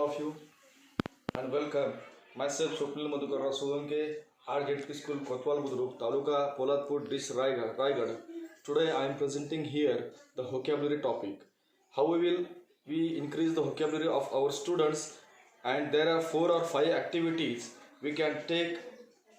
of you and welcome. Myself Swapnil Madhukar Solanke, RJP School, Kotwal Budruk, Taluka, Polatpur, Dish Raigad. Today I am presenting here the vocabulary topic. How we increase the vocabulary of our students, and there are 4 or 5 activities we can take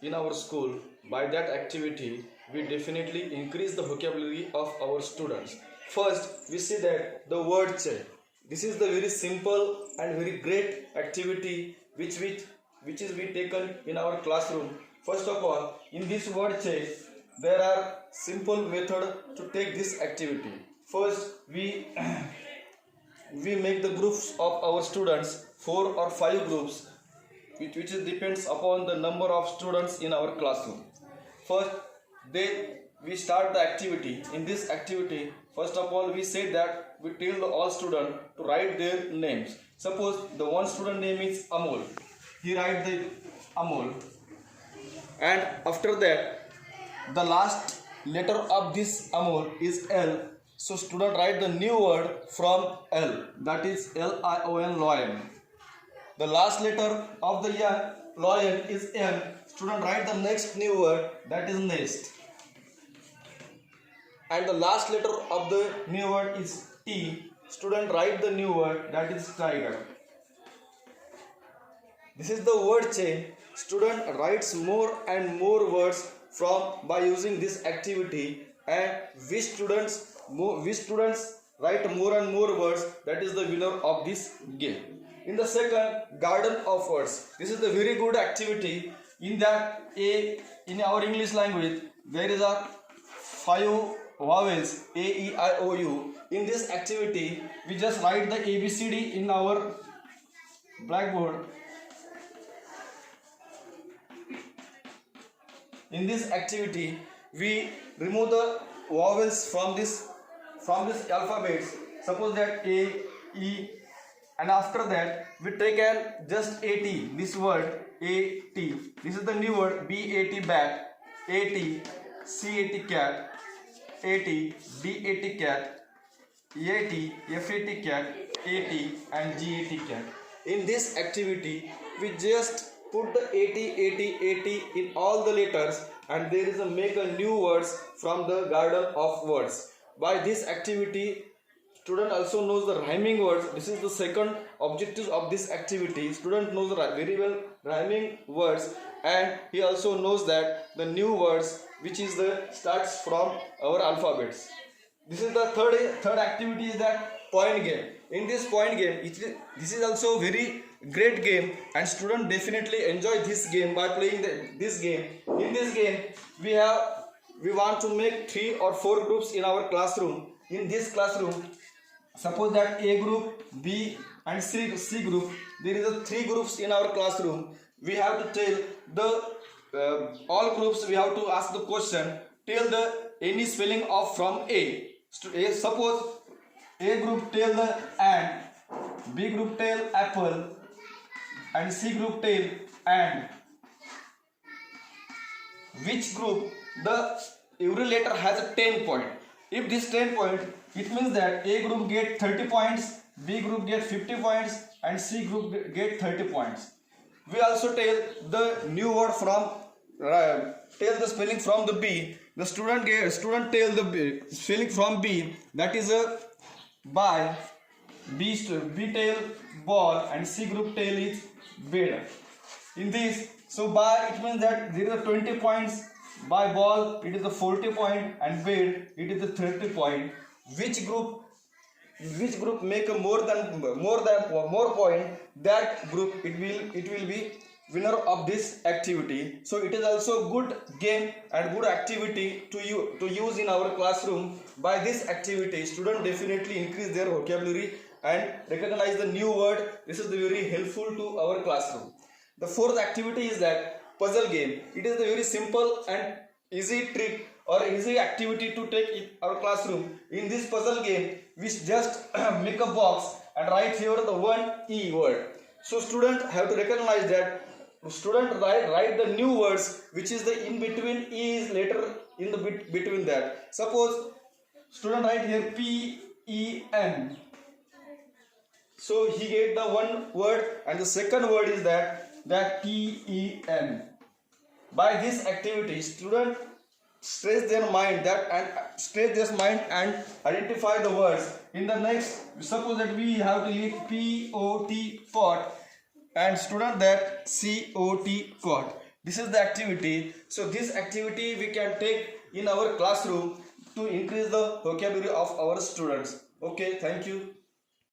in our school. By that activity, we definitely increase the vocabulary of our students. First, we see that the word chain. This is the very simple and very great activity which is be taken in our classroom. First of all, in this word chain, there are simple method to take this activity. First, we we make the groups of our students 4 or 5 groups, which depends upon the number of students in our classroom. First, we start the activity. In this activity, first of all, we said that we tell all students to write their names. Suppose the one student name is Amol. He write the Amol, and after that, the last letter of this Amol is L. So student write the new word from L. That is Lion, lion. The last letter of the lion is M. Student write the next new word, that is nest. And the last letter of the new word is T. Student write the new word, that is tiger. This is the word chain. Student writes more and more words by using this activity, and which students write more and more words, that is the winner of this game. In the second, garden of words. This is the very good activity. In that, in our English language, there is a 5 vowels A, E, I, O, U. In this activity, we just write the ABCD in our blackboard. In this activity, we remove the vowels from this alphabet. Suppose that A, E, and after that we take just AT, this word AT. This is the new word BAT, bat, AT, CAT, cat, AT, DAT, cat, AT, FAT, cat, AT, and GAT, cat. In this activity, we just put the AT in all the letters, and there is make a new words from the garden of words. By this activity, student also knows the rhyming words. This is the second objective of this activity. Student knows very well rhyming words, and he also knows that the new words which is the starts from our alphabets. This is the third activity, is that point game. In this point game, this is also very great game, and student definitely enjoy this game by playing this game. In this game, we want to make 3 or 4 groups in our classroom. In this classroom, suppose that A group, B, and C group. There is a 3 groups in our classroom. We have to tell the all groups. We have to ask the question. Tell the any spelling of from A. Suppose A group tell the ant, B group tell apple, and C group tell and. Which group every letter has a 10 point. If this 10 point, it means that A group get 30 points, B group get 50 points, and C group get 30 points. We also tell the new word from tell the spelling from the B. The student tell the spelling from B, that is a by. B tell ball, and C group tell is bed. In this, so by it means that there is a 20 points. By ball it is a 40 point, and bed it is a 30 point. Which group make a more point, that group it will be winner of this activity. So it is also good game and good activity to use in our classroom. By this activity, students definitely increase their vocabulary and recognize the new word. This is very helpful to our classroom. The fourth activity is that puzzle game. It is a very simple and easy trick or easy activity to take in our classroom. In this puzzle game, we just make a box and write here the one E word. So students have to recognize that student write the new words which is the in between E is letter in the between that. Suppose student write here PEN. So he get the one word, and the second word is that TEN. By this activity, student stress their mind and identify the words. In the next, suppose that we have to leave pot and student that cot. This is the activity. So this activity we can take in our classroom to increase the vocabulary of our students. Okay, thank you.